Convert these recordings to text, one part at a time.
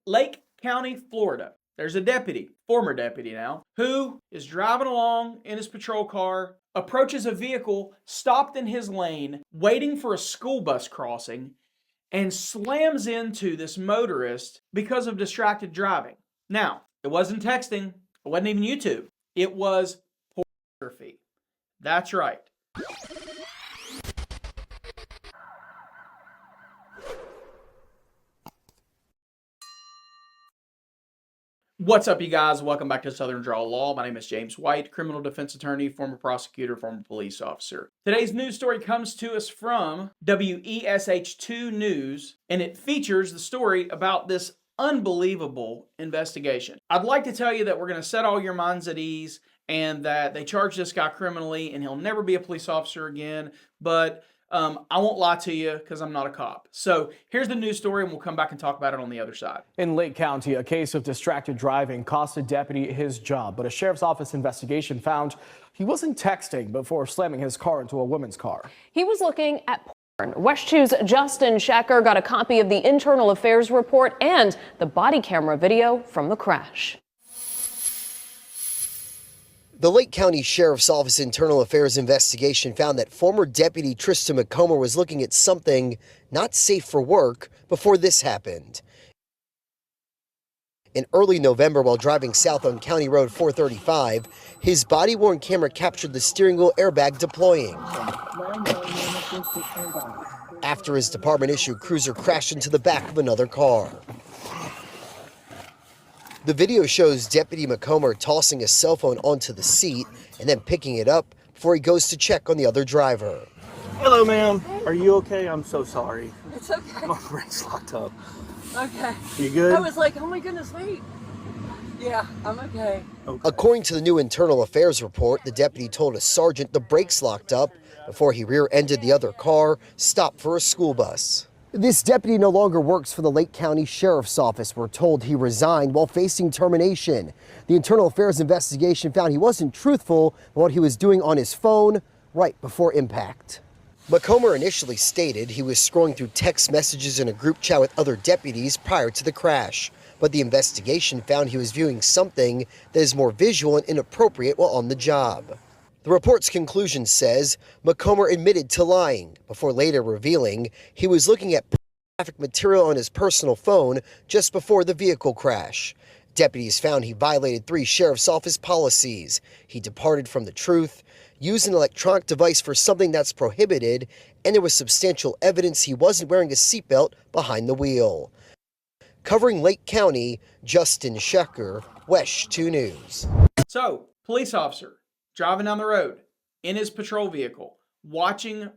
Lake County, Florida. There's a deputy, former deputy now, who is driving along in his patrol car, approaches a vehicle stopped in his lane, waiting for a school bus crossing, and slams into this motorist because of distracted driving. Now, it wasn't texting, it wasn't even YouTube, it was pornography. That's right. What's up, you guys? Welcome back to Southern Draw Law. My name is James White, criminal defense attorney, former prosecutor, former police officer. Today's news story comes to us from WESH2 News, and it features the story about this unbelievable investigation. I'd like to tell you that we're going to set all your minds at ease and that they charged this guy criminally and he'll never be a police officer again, but I won't lie to you because I'm not a cop. So here's the news story and we'll come back and talk about it on the other side. In Lake County, a case of distracted driving cost a deputy his job, but a sheriff's office investigation found he wasn't texting before slamming his car into a woman's car. He was looking at porn. WESH 2's Justin Schecker got a copy of the internal affairs report and the body camera video from the crash. The Lake County Sheriff's Office internal affairs investigation found that former Deputy Tristan Macomber was looking at something not safe for work before this happened. In early November, while driving south on County Road 435, his body-worn camera captured the steering wheel airbag deploying. After his department-issued cruiser crashed into the back of another car. The video shows Deputy Macomber tossing a cell phone onto the seat and then picking it up before he goes to check on the other driver. Hello, ma'am. Are you okay? I'm so sorry. It's okay. My brakes locked up. Okay. You good? I was like, oh my goodness, wait. Yeah, I'm okay. According to the new internal affairs report, the deputy told a sergeant the brakes locked up before he rear-ended the other car, stopped for a school bus. This deputy no longer works for the Lake County Sheriff's Office. We're told he resigned while facing termination. The internal affairs investigation found he wasn't truthful about what he was doing on his phone right before impact. Macomber initially stated he was scrolling through text messages in a group chat with other deputies prior to the crash, but the investigation found he was viewing something that is more visual and inappropriate while on the job. The report's conclusion says Macomber admitted to lying before later revealing he was looking at pornographic material on his personal phone just before the vehicle crash. Deputies found he violated 3 sheriff's office policies. He departed from the truth, used an electronic device for something that's prohibited, and there was substantial evidence he wasn't wearing a seatbelt behind the wheel. Covering Lake County, Justin Schecker, WESH 2 News. So, police officer driving down the road in his patrol vehicle, watching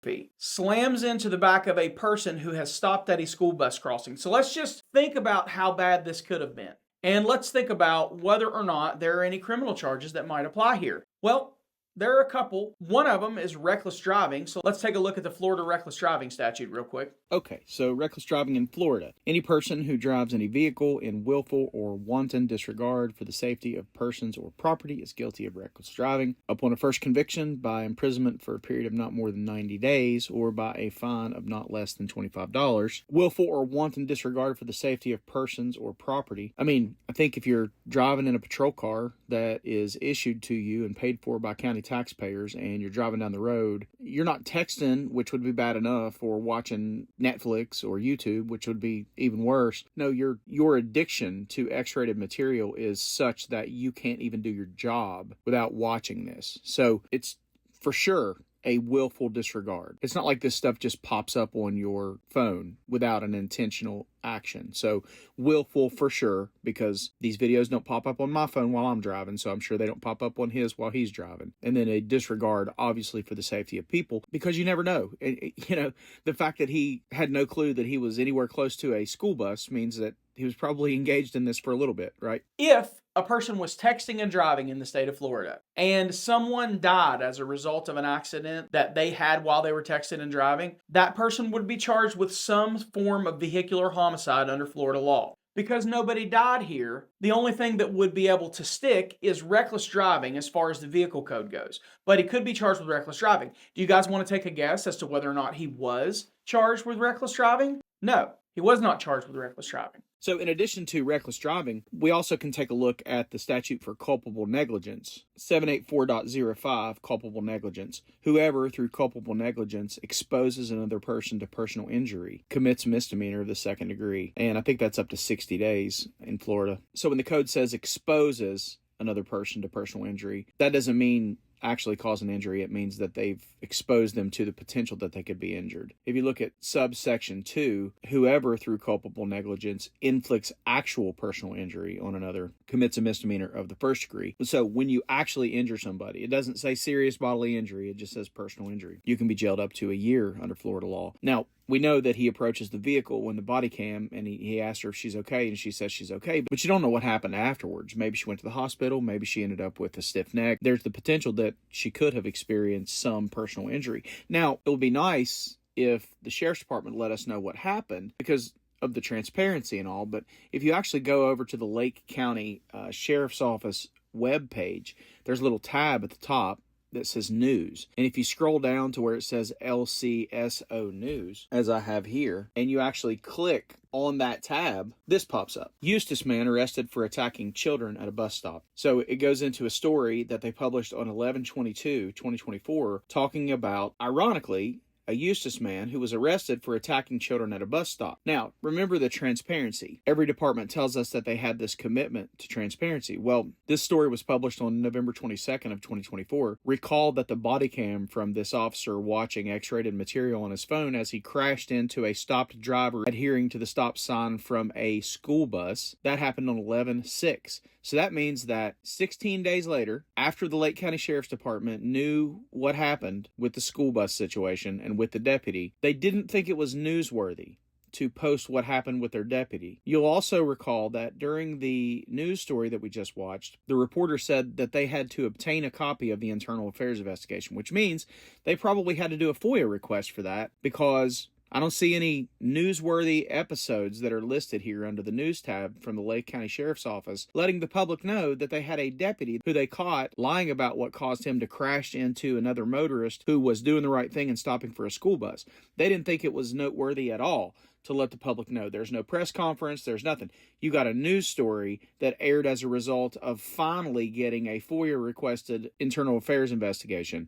pornography, slams into the back of a person who has stopped at a school bus crossing. So let's just think about how bad this could have been. And let's think about whether or not there are any criminal charges that might apply here. Well, there are a couple. One of them is reckless driving. So let's take a look at the Florida reckless driving statute real quick. Okay, so reckless driving in Florida. Any person who drives any vehicle in willful or wanton disregard for the safety of persons or property is guilty of reckless driving. Upon a first conviction, by imprisonment for a period of not more than 90 days or by a fine of not less than $25. Willful or wanton disregard for the safety of persons or property. I mean, I think if you're driving in a patrol car that is issued to you and paid for by county taxpayers and you're driving down the road, you're not texting, which would be bad enough, or watching Netflix or YouTube, which would be even worse. No, your addiction to X-rated material is such that you can't even do your job without watching this. So it's for sure a willful disregard. It's not like this stuff just pops up on your phone without an intentional action. So willful for sure, because these videos don't pop up on my phone while I'm driving, so I'm sure they don't pop up on his while he's driving. And then a disregard, obviously, for the safety of people, because you never know. You know, the fact that he had no clue that he was anywhere close to a school bus means that he was probably engaged in this for a little bit, right? If a person was texting and driving in the state of Florida and someone died as a result of an accident that they had while they were texting and driving, that person would be charged with some form of vehicular homicide under Florida law. Because nobody died here, the only thing that would be able to stick is reckless driving as far as the vehicle code goes. But he could be charged with reckless driving. Do you guys want to take a guess as to whether or not he was charged with reckless driving? No, he was not charged with reckless driving. So in addition to reckless driving, we also can take a look at the statute for culpable negligence. 784.05, culpable negligence. Whoever, through culpable negligence, exposes another person to personal injury commits misdemeanor of the second degree. And I think that's up to 60 days in Florida. So when the code says exposes another person to personal injury, that doesn't mean actually cause an injury. It means that they've exposed them to the potential that they could be injured. If you look at subsection 2, whoever through culpable negligence inflicts actual personal injury on another commits a misdemeanor of the first degree. So when you actually injure somebody, it doesn't say serious bodily injury, it just says personal injury. You can be jailed up to a year under Florida law. Now, we know that he approaches the vehicle when the body cam and he asked her if she's okay, and she says she's okay, but you don't know what happened afterwards. Maybe she went to the hospital, maybe she ended up with a stiff neck. There's the potential that she could have experienced some personal injury. Now, it would be nice if the sheriff's department let us know what happened because of the transparency and all, but if you actually go over to the Lake County Sheriff's Office webpage, there's a little tab at the top that says news. And if you scroll down to where it says LCSO news, as I have here, and you actually click on that tab, this pops up. Eustis man arrested for attacking children at a bus stop. So it goes into a story that they published on 11/22/2024 talking about, ironically, a Eustis man who was arrested for attacking children at a bus stop. Now, remember the transparency. Every department tells us that they had this commitment to transparency. Well, this story was published on November 22nd of 2024. Recall that the body cam from this officer watching X-rated material on his phone as he crashed into a stopped driver adhering to the stop sign from a school bus. That happened on 11/6. So that means that 16 days later, after the Lake County Sheriff's Department knew what happened with the school bus situation and with the deputy, they didn't think it was newsworthy to post what happened with their deputy. You'll also recall that during the news story that we just watched, the reporter said that they had to obtain a copy of the internal affairs investigation, which means they probably had to do a FOIA request for that because I don't see any newsworthy episodes that are listed here under the news tab from the Lake County Sheriff's Office, letting the public know that they had a deputy who they caught lying about what caused him to crash into another motorist who was doing the right thing and stopping for a school bus. They didn't think it was noteworthy at all to let the public know. There's no press conference, there's nothing. You got a news story that aired as a result of finally getting a FOIA requested internal affairs investigation,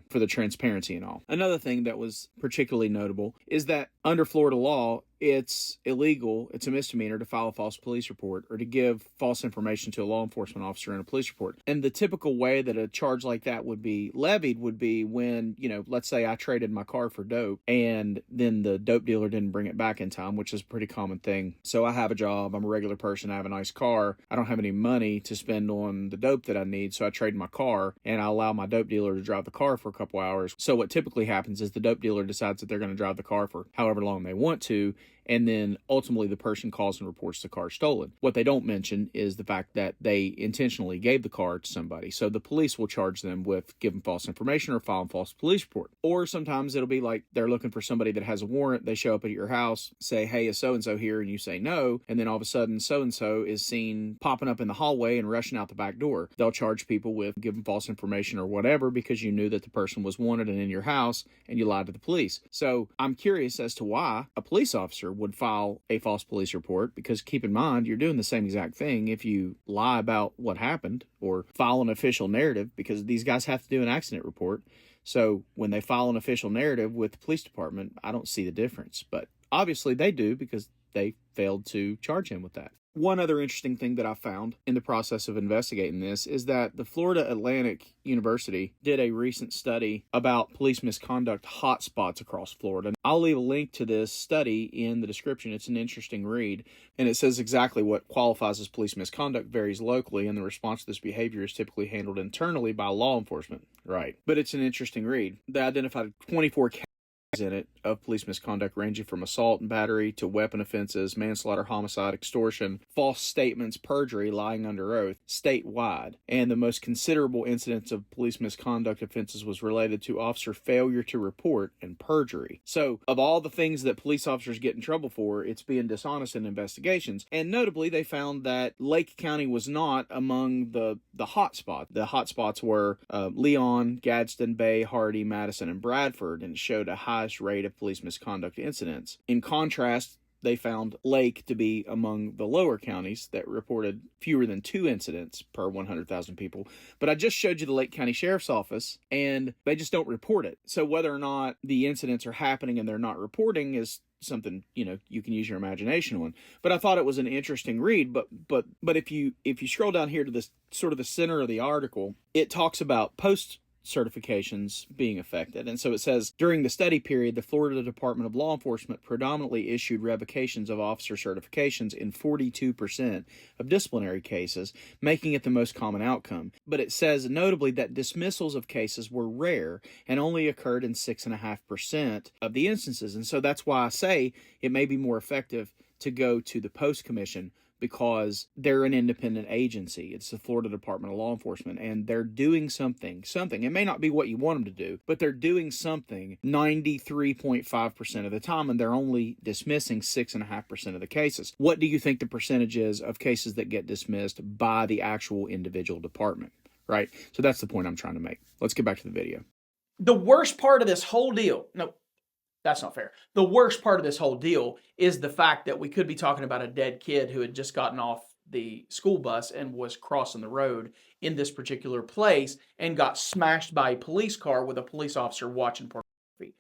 for the transparency and all. Another thing that was particularly notable is that under Florida law, it's illegal, it's a misdemeanor to file a false police report or to give false information to a law enforcement officer in a police report. And the typical way that a charge like that would be levied would be when, let's say I traded my car for dope and then the dope dealer didn't bring it back in time, which is a pretty common thing. So I have a job, I'm a regular person, I have a nice car, I don't have any money to spend on the dope that I need, so I trade my car and I allow my dope dealer to drive the car for a couple hours. So what typically happens is the dope dealer decides that they're going to drive the car for however long they want to, and then ultimately the person calls and reports the car stolen. What they don't mention is the fact that they intentionally gave the car to somebody. So the police will charge them with giving false information or filing false police report. Or sometimes it'll be like they're looking for somebody that has a warrant. They show up at your house, say, hey, is so-and-so here? And you say no. And then all of a sudden so-and-so is seen popping up in the hallway and rushing out the back door. They'll charge people with giving false information or whatever because you knew that the person was wanted and in your house and you lied to the police. So I'm curious as to why a police officer would file a false police report, because keep in mind, you're doing the same exact thing if you lie about what happened or file an official narrative, because these guys have to do an accident report. So when they file an official narrative with the police department, I don't see the difference, but obviously they do because they failed to charge him with that. One other interesting thing that I found in the process of investigating this is that the Florida Atlantic University did a recent study about police misconduct hotspots across Florida. I'll leave a link to this study in the description. It's an interesting read, and it says exactly what qualifies as police misconduct varies locally, and the response to this behavior is typically handled internally by law enforcement. Right. But it's an interesting read. They identified 24 categories in it of police misconduct ranging from assault and battery to weapon offenses, manslaughter, homicide, extortion, false statements, perjury, lying under oath, statewide. And the most considerable incidence of police misconduct offenses was related to officer failure to report and perjury. So of all the things that police officers get in trouble for, it's being dishonest in investigations. And notably, they found that Lake County was not among the hot spots. The hot spots were Leon, Gadsden, Bay, Hardy, Madison, and Bradford, and showed a highest rate of police misconduct incidents. In contrast, they found Lake to be among the lower counties that reported fewer than 2 incidents per 100,000 people. But I just showed you the Lake County Sheriff's Office, and they just don't report it. So whether or not the incidents are happening and they're not reporting is something, you can use your imagination on. But I thought it was an interesting read. But if you scroll down here to this sort of the center of the article, it talks about post certifications being affected. And so it says, during the study period, the Florida Department of Law Enforcement predominantly issued revocations of officer certifications in 42% of disciplinary cases, making it the most common outcome. But it says notably that dismissals of cases were rare and only occurred in 6.5% of the instances. And so that's why I say it may be more effective to go to the post commission, because they're an independent agency. It's the Florida Department of Law Enforcement, and they're doing something. It may not be what you want them to do, but they're doing something 93.5% of the time, and they're only dismissing 6.5% of the cases. What do you think the percentage is of cases that get dismissed by the actual individual department, right? So that's the point I'm trying to make. Let's get back to the video. The worst part of this whole deal, no, that's not fair. The worst part of this whole deal is the fact that we could be talking about a dead kid who had just gotten off the school bus and was crossing the road in this particular place and got smashed by a police car with a police officer watching pornography.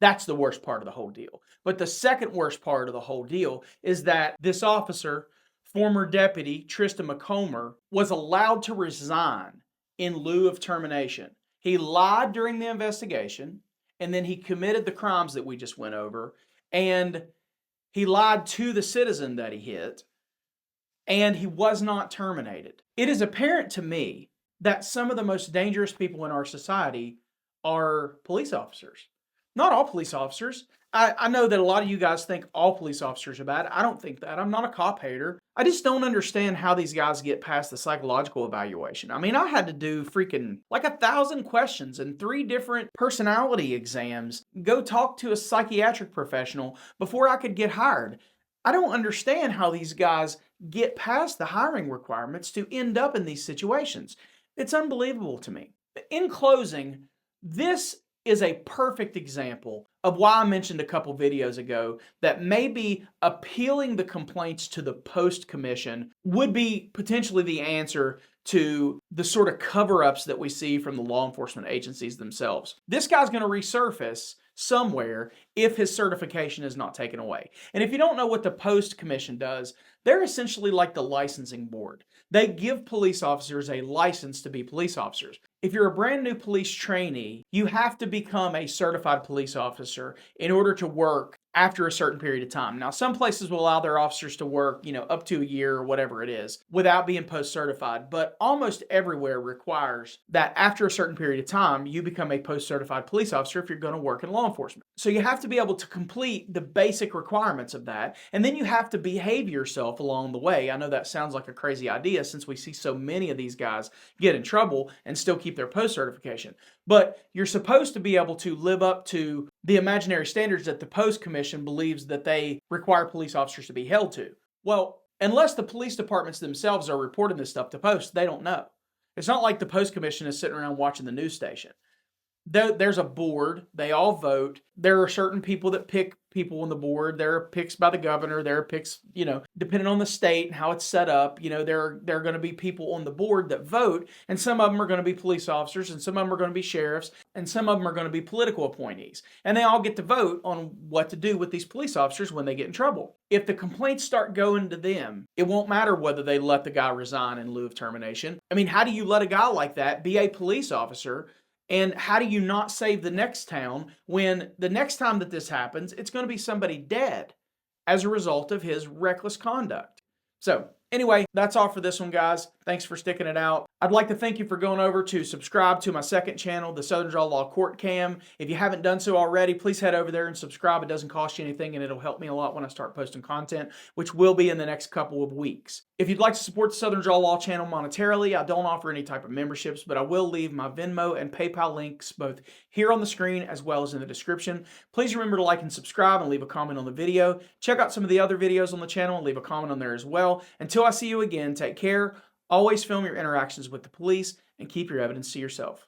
That's the worst part of the whole deal. But the second worst part of the whole deal is that this officer, former deputy Tristan Macomber, was allowed to resign in lieu of termination. He lied during the investigation, and then he committed the crimes that we just went over, and he lied to the citizen that he hit, and he was not terminated. It is apparent to me that some of the most dangerous people in our society are police officers. Not all police officers. I know that a lot of you guys think all police officers are bad. I don't think that. I'm not a cop hater. I just don't understand how these guys get past the psychological evaluation. I mean, I had to do freaking like 1,000 questions and 3 different personality exams, go talk to a psychiatric professional before I could get hired. I don't understand how these guys get past the hiring requirements to end up in these situations. It's unbelievable to me. In closing, this is a perfect example of why I mentioned a couple videos ago that maybe appealing the complaints to the post commission would be potentially the answer to the sort of cover-ups that we see from the law enforcement agencies themselves. This guy's going to resurface somewhere if his certification is not taken away. And if you don't know what the post commission does, they're essentially like the licensing board. They give police officers a license to be police officers. If you're a brand new police trainee, you have to become a certified police officer in order to work after a certain period of time. Now, some places will allow their officers to work, up to a year or whatever it is without being post-certified, but almost everywhere requires that after a certain period of time, you become a post-certified police officer if you're going to work in law enforcement. So you have to be able to complete the basic requirements of that, and then you have to behave yourself along the way. I know that sounds like a crazy idea since we see so many of these guys get in trouble and still keep their post-certification. But you're supposed to be able to live up to the imaginary standards that the post commission believes that they require police officers to be held to. Well, unless the police departments themselves are reporting this stuff to post, they don't know. It's not like the post commission is sitting around watching the news station. There's a board. They all vote. There are certain people that pick people on the board. There are picks by the governor. There are picks, depending on the state and how it's set up. There are going to be people on the board that vote, and some of them are going to be police officers, and some of them are going to be sheriffs, and some of them are going to be political appointees. And they all get to vote on what to do with these police officers when they get in trouble. If the complaints start going to them, it won't matter whether they let the guy resign in lieu of termination. I mean, how do you let a guy like that be a police officer? And how do you not save the next town when the next time that this happens, it's going to be somebody dead as a result of his reckless conduct? So anyway, that's all for this one, guys. Thanks for sticking it out. I'd like to thank you for going over to subscribe to my second channel, the Southern Draw Law Court Cam. If you haven't done so already, please head over there and subscribe. It doesn't cost you anything, and it'll help me a lot when I start posting content, which will be in the next couple of weeks. If you'd like to support the Southern Draw Law channel monetarily, I don't offer any type of memberships, but I will leave my Venmo and PayPal links both here on the screen as well as in the description. Please remember to like and subscribe and leave a comment on the video. Check out some of the other videos on the channel and leave a comment on there as well. Until I see you again, take care. Always film your interactions with the police and keep your evidence to yourself.